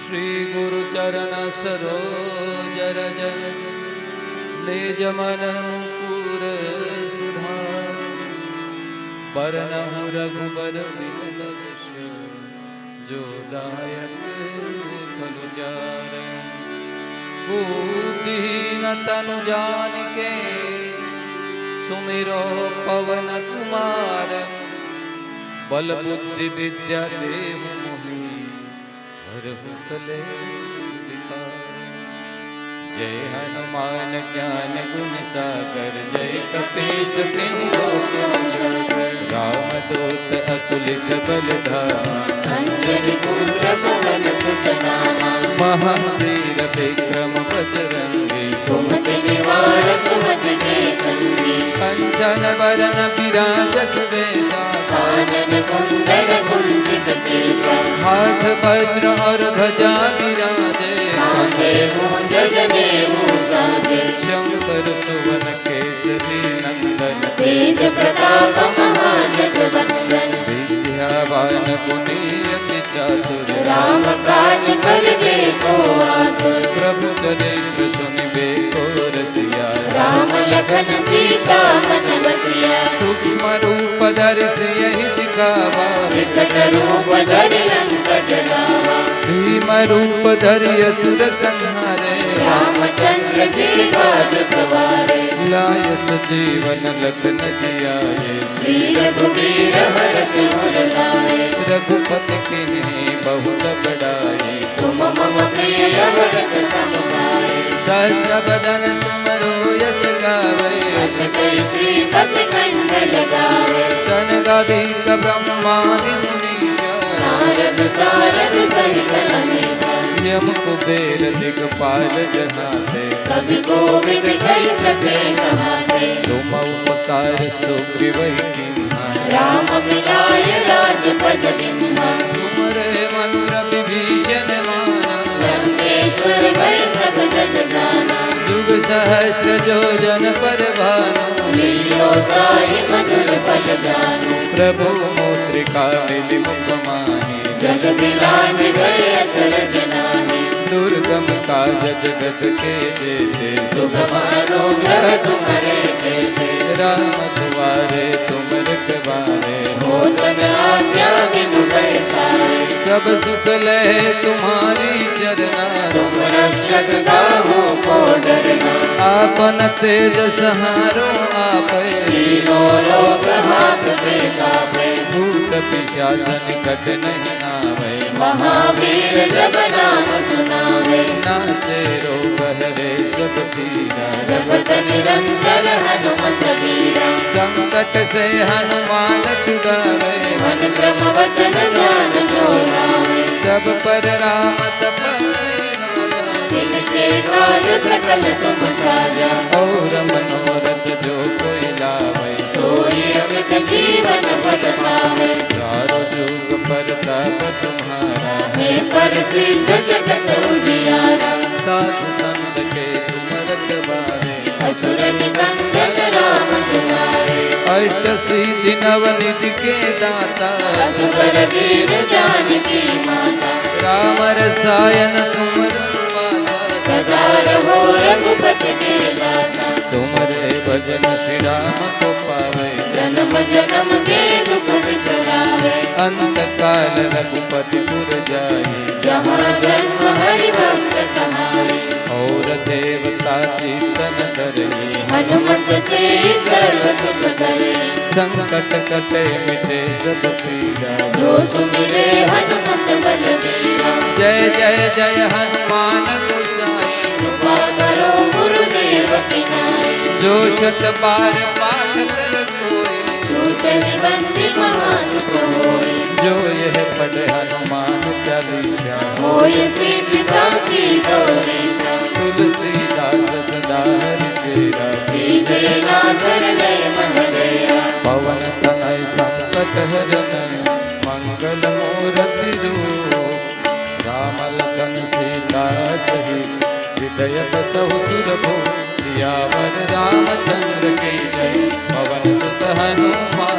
श्री गुरु चरण सरोज रज निज मन मुकुर सुधार बरनहु रघुबर बिमल यश जो दायक फल चार बूढ़ीन तनु जानिके सुमिरो पवन कुमार बल बुद्धि विद्या देहु मोहि हरहु कलेश विकार। जय हनुमान ज्ञान गुण सागर जय कपीस तिहु लोक उजागर। रामदूत अतुलित बल धामा अंजनी पुत्र पवन सुत नामा। महावीर विक्रम बजरंगी कुमति निवार सुमति के संगी। कंचन वरण विराजत वेशा कानन कुंडल कुंचित केसा। हाथ वज्र और ध्वजा विराजे कांधे मूंज जनेऊ साजे। शंकर सुवन केसरी नंदन तेज प्रताप महाजगवंदन। विद्यावान गुणीयति चातुर राम काज करिबे को आतुर। प्रभु चरित्र सुनिबे को रसिया राम लखन सीता मन बसिया। सूक्ष्म रूप धरि सियहि दिखावा विकट रूप धरि लंक जलावा। भीम रूप धरि असुर संहारे रामचंद्र के काज सवारे। लाय सजीवन लखन जियाए श्री रघुवीर हर्ष उर लाए। रघुपति कीन्ही बहुत बड़ाई तुम मम प्रिय भरत सम भाई। सहस्र बदन तुमरो यश गावे यश कहि श्रीपति कंठ लगावे। सनकादिक ब्रह्मादि मुनीश नारद सारद सहित अहीसा। यम कुबेर दिगपाल जहाते कवि कोविद कहि सके कहाते। तुम उपकार सुग्रीव कीन्हा राम मिलाय राजपद दीन्हा। तुमरे मंत्र विभीषण माना लंकेश्वर भय सब जग जाना। जुग सहस्र योजन पर भानु लीलो ताहि मधुर फल जानु। प्रभु मुद्रिका मिलि मुख माहि जग दिलान गए अचरज नाहि। दुर्गम काज जगत के जेते सुगम अनुग्रह तुम्हारे तेते। राम दुआरे तुम रखवारे होत न आज्ञा बिनु पैसारे। सब सुख लहे तुम्हारी चरना तुम रक्षक काहू को डरना। आपन तेज सहारो आपै तीनों लोक हाथ में कापै। भूत पिशाच निकट नहीं आवे महावीर जब नाम सुनावे। नासे रोग हरे सब पीरा जपत निरंतर हनुमत वीरा। संकट से हनुमान छुड़ावे मन क्रम वचन ध्यान जो लावे। सब पर राम तपस्वी तिनके काज सकल तुम साजा। और मनोरथ जो कोई लावे सोई अमित जीवन फल पावे। चारों जुग परताप तुम्हारा है प्रसिद्ध जगत उजियारा। साधु संत के तुम रखवारे असुर निकंदन राम दुलारे। अष्ट सिद्धि नव निधि के दाता असुर दीन जानकी माता। राम रसायन तुम रघुवासा सदा रहो रघुपति के दासा। तुम्हारे भजन श्री राम को पावे जन्म जन्म के दुख बिसरावे। अंत काल रघुपति पुर जाई जहाँ जन्म हरि भक्त कहाई। और देवता चित्तन धरई हनुमत से सर्व सुख करे। संकट कटे मिटे सब पीड़ा जो सुमिरे हनुमत बलबीरा। जय जय जय हनुमान गोसाई कृपा करो गुरुदेव की नाई। जो शत बार पाठ कर कोई सूत निबंधि महासुख होय। जो यह पढ़े हनुमान चालीसा होय सिद्धि साखी गौरीसा। तुलसीदास सदा हरि तेरा कीजे नाथ हृदय महदेरा। पवन तनय संकट हरन मंगल मूर्ति रूप। राम लखन सीता सहित हृदय बसहु सुरभूप। सियावर रामचंद्र की जय पवन सुत हनुमान